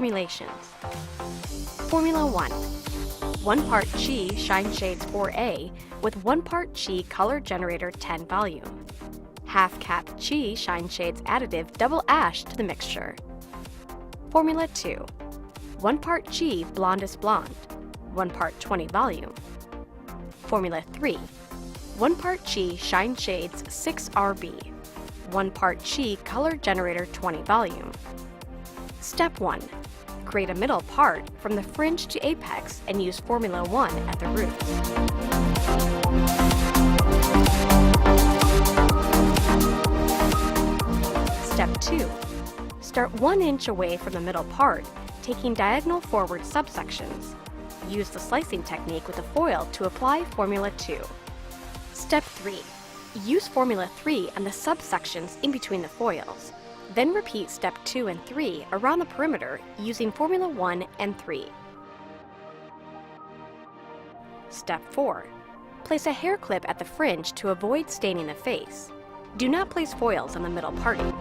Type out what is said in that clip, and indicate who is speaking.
Speaker 1: formulations. Formula 1. 1 part Chi Shine Shades 4A with 1 part Chi Color Generator 10 volume. Half cap Chi Shine Shades additive double ash to the mixture. Formula 2. 1 part Chi Blondest Blonde, 1 part 20 volume. Formula 3. 1 part Chi Shine Shades 6RB, 1 part Chi Color Generator 20 volume. Step 1. Create a middle part from the fringe to apex and use Formula 1 at the roots. Step 2. Start 1 inch away from the middle part, taking diagonal forward subsections. Use the slicing technique with a foil to apply Formula 2. Step 3. Use Formula 3 on the subsections in between the foils. Then repeat Step 2 and 3 around the perimeter using Formula 1 and 3. Step 4. Place a hair clip at the fringe to avoid staining the face. Do not place foils on the middle parting.